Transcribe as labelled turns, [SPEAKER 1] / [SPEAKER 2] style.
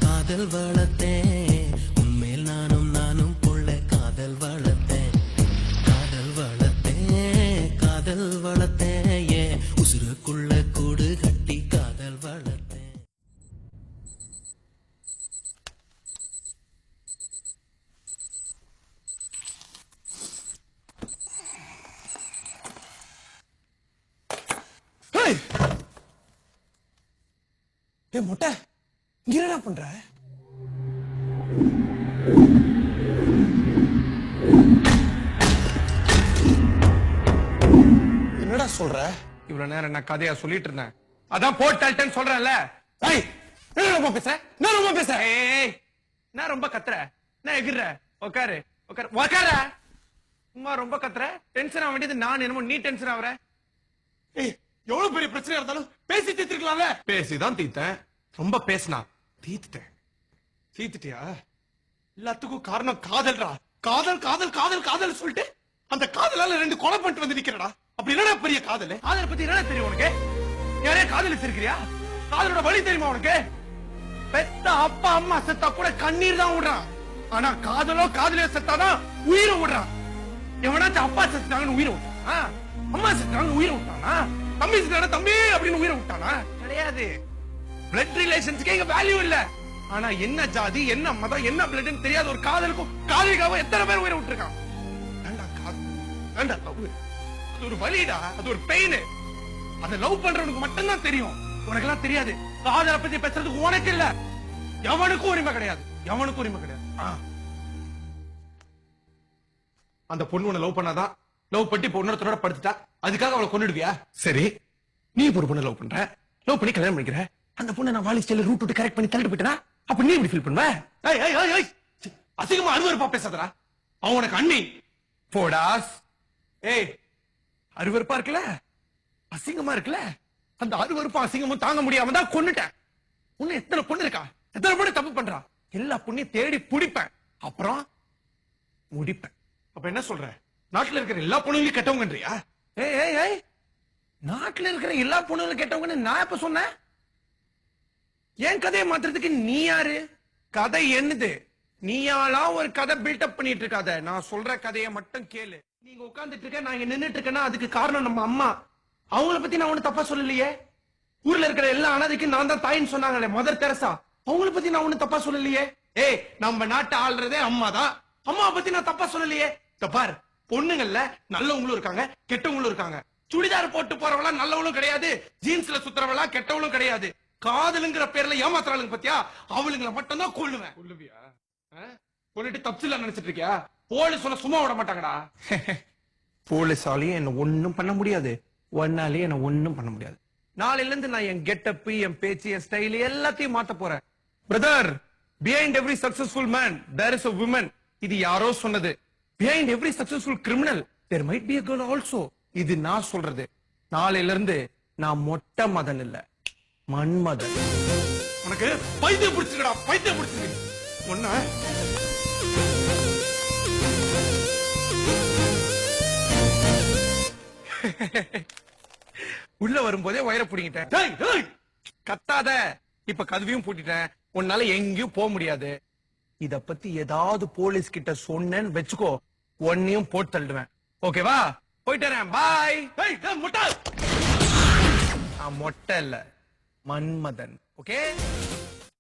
[SPEAKER 1] காதல் வளர்த்தேன் உன்மேல் நானும் புள்ள காதல் வளர்த்தேன் காதல் வளர்த்தேன் ஏன் உசுருக்குள்ள கூடு கட்டி காதல் வளர்த்தேன்.
[SPEAKER 2] மொட்டை இங்க என்ன பண்ற? என்னடா சொல்ற?
[SPEAKER 3] இவ்வளவு நேரம் நான் கதையா சொல்லிட்டு இருந்தேன். அதான் போட்டால்ட்டேன்னு சொல்றேன்ல.
[SPEAKER 2] ரொம்ப பேசுற, நான் ரொம்ப பேசுறேன்.
[SPEAKER 3] நான் ரொம்ப கத்துற, நான் எகிற. உக்காரு உக்காரு உக்கார. சும்மா ரொம்ப கத்துற, டென்ஷன் ஆக வேண்டியது நான், என்னமோ நீ டென்ஷன் ஆகுற.
[SPEAKER 2] எவ்வளவு பெரிய பிரச்சனையா இருந்தாலும் பேசி தீர்த்திருக்கலாம்ல.
[SPEAKER 3] பேசிதான் தீத்தேன். ரொம்ப பேசினா தீத்துட்டேன்.
[SPEAKER 2] தீத்துட்டியா? எல்லாத்துக்கும் காரணம் காதல்ரா. காதல் காதல் காதல் காதல் சொல்லிட்டு அந்த காதலால 2 கொலை பண்ணிட்டு வந்து நிக்கிறடா. அப்படி என்னடா பெரிய காதல்?
[SPEAKER 3] காதலை பத்தி என்ன தெரியும் உனக்கு? யாரே காதலிச்சிருக்கிறியா? காதலோட வழி தெரியுமா உனக்கு? பெத்த அப்பா அம்மா செத்தா கூட கண்ணீர் தான் விடுறான். ஆனா காதலோ காதலியோ செத்தாதான் உயிரை விடுறான். எவனாச்சும் அப்பா செத்தாங்கன்னு உயிரை விட்டானா? அம்மா செத்தாங்கன்னு உயிரை விட்டானா? தம்பி செத்தான தம்பி அப்படின்னு உயிரை விட்டானா? கிடையாது. பிளட் ரிலேஷன்ஸ்க்கு இங்க வேல்யூ இல்ல. ஆனா என்ன ஜாதி, என்ன மதம், என்ன பிளட்னு தெரியாத ஒரு காதலுக்கும் காதலிக்காக எத்தனை பேர் உயிரை விட்டுருக்கான். அது ஒரு வலிடா, அது ஒரு பெயின். அதை லவ் பண்றவனுக்கு மட்டும்தான் தெரியும். உனக்கு எல்லாம் தெரியாது. காதலை பத்தி பேசுறதுக்கு உனக்கு இல்ல. எவனுக்கும் உரிமை கிடையாது. எவனுக்கும் உரிமை கிடையாது. அந்த பொண்ணு உன்னை லவ் பண்ணாதான். லவ் பண்ணி பொண்ணோட படுத்துட்டா அதுக்காக அவளை கொண்டுடுவியா? சரி, நீ ஒரு பொண்ணு லவ் பண்ற, லவ் பண்ணி கல்யாணம் பண்ணிக்கிற. அந்த பொண்ணை நான் வாலி ஸ்டைல ரூட் விட்டு கரெக்ட் பண்ணி தள்ளிட்டு போயிட்டா அப்ப நீ எப்படி ஃபீல் பண்ணுவ? அசிங்கமா அருவருப்பா பேசாதடா. அவன் உனக்கு அண்ணி. போடாஸ். அருவருப்பா இருக்குல்ல, அசிங்கமா இருக்குல்ல, அந்த அருவருப்பா அசிங்கமும் தாங்க முடியாம தான் கொன்னுட்டேன். உன்னை எத்தனை பொண்ணு இருக்கா, எத்தனை பொண்ணு தப்பு பண்றா, எல்லா பொண்ணையும் தேடி பிடிப்பேன், அப்புறம் முடிப்பேன். அப்ப என்ன சொல்ற? நாட்டுல இருக்கிற எல்லா பொண்ணுங்களையும் கெட்டவங்கன்றியா? நாட்டுல இருக்கிற எல்லா பொண்ணுங்களும் கெட்டவங்கன்னு நான் எப்ப சொன்னேன்? என் கதையை மாத்துறதுக்கு நீ யாரு? கதை என்னது? நீயாலா ஒரு கதை பில்டப் பண்ணிட்டு இருக்காத. நான் சொல்ற கதையை மட்டும் கேளு. நீங்க உட்கார்ந்துட்டு இருக்க, நான் இங்க நின்னுட்டு இருக்கேன்னா அதுக்கு காரணம் நம்ம அம்மா. அவங்கள பத்தி நான் ஒண்ணு தப்பா சொல்லலையே. ஊர்ல இருக்கிற எல்லா அனாதைக்கும் நான் தான் தாயின்னு சொன்னாங்களே மதர் தெரசா. அவங்கள பத்தி நான் ஒண்ணு தப்பா சொல்லலையே. நம்ம நாட்டை ஆள்றதே அம்மா தான். அம்மாவை பத்தி நான் தப்பா சொல்லலையே. பார், பொண்ணுங்கள்ல நல்லவங்களும் இருக்காங்க, கெட்டவங்களும் இருக்காங்க. சுடிதார் போட்டு போறவளா நல்லவளும் கிடையாது, ஜீன்ஸ்ல சுத்துறவளா கெட்டவளும் கிடையாது. காதலுங்கிற பேர்ல ஏமாத்துறாளுங்க பத்தியா, அவளுங்களை மட்டும் தான் கொள்ளுவேன். கொள்ளுவியா? கொண்டுட்டு தப்சில நினைச்சிட்டு இருக்கியா? போலீஸ் சொன்ன சும்மா விட மாட்டாங்கடா. போலீஸாலையும் என்ன ஒண்ணும் பண்ண முடியாது, ஒன்னாலேயும் என்ன ஒண்ணும் பண்ண முடியாது. நாளையில இருந்து நான் என் கெட்டப், என் பேச்சு, என் ஸ்டைல் எல்லாத்தையும் மாத்த போறேன். Brother, behind every successful man there is a woman. இது யாரோ சொன்னது. Behind every successful criminal there might be a girl also. இது நான் சொல்றது. நாளையில இருந்து நான் மொட்டை மதன் இல்ல, மன்மதன். உனக்கு பைத்தியம் பிடிச்சிருக்கடா, பைத்தியம் பிடிச்சிருக்கு. ஒண்ணு உள்ள வரும்போதே வயிற புடிங்கிட்டேன். கத்தாத. இப்ப கதவையும் பூட்டிட்டேன். உன்னால எங்கேயும் போக முடியாது. இத பத்தி ஏதாவது போலீஸ் கிட்ட சொன்னேன்னு வெச்சுக்கோ, ஒன்னையும் போட்டு தள்ளுவேன். ஓகேவா? போயிட்டேன். பாய். மொட்டை இல்ல, மன்மதன். ஓகே?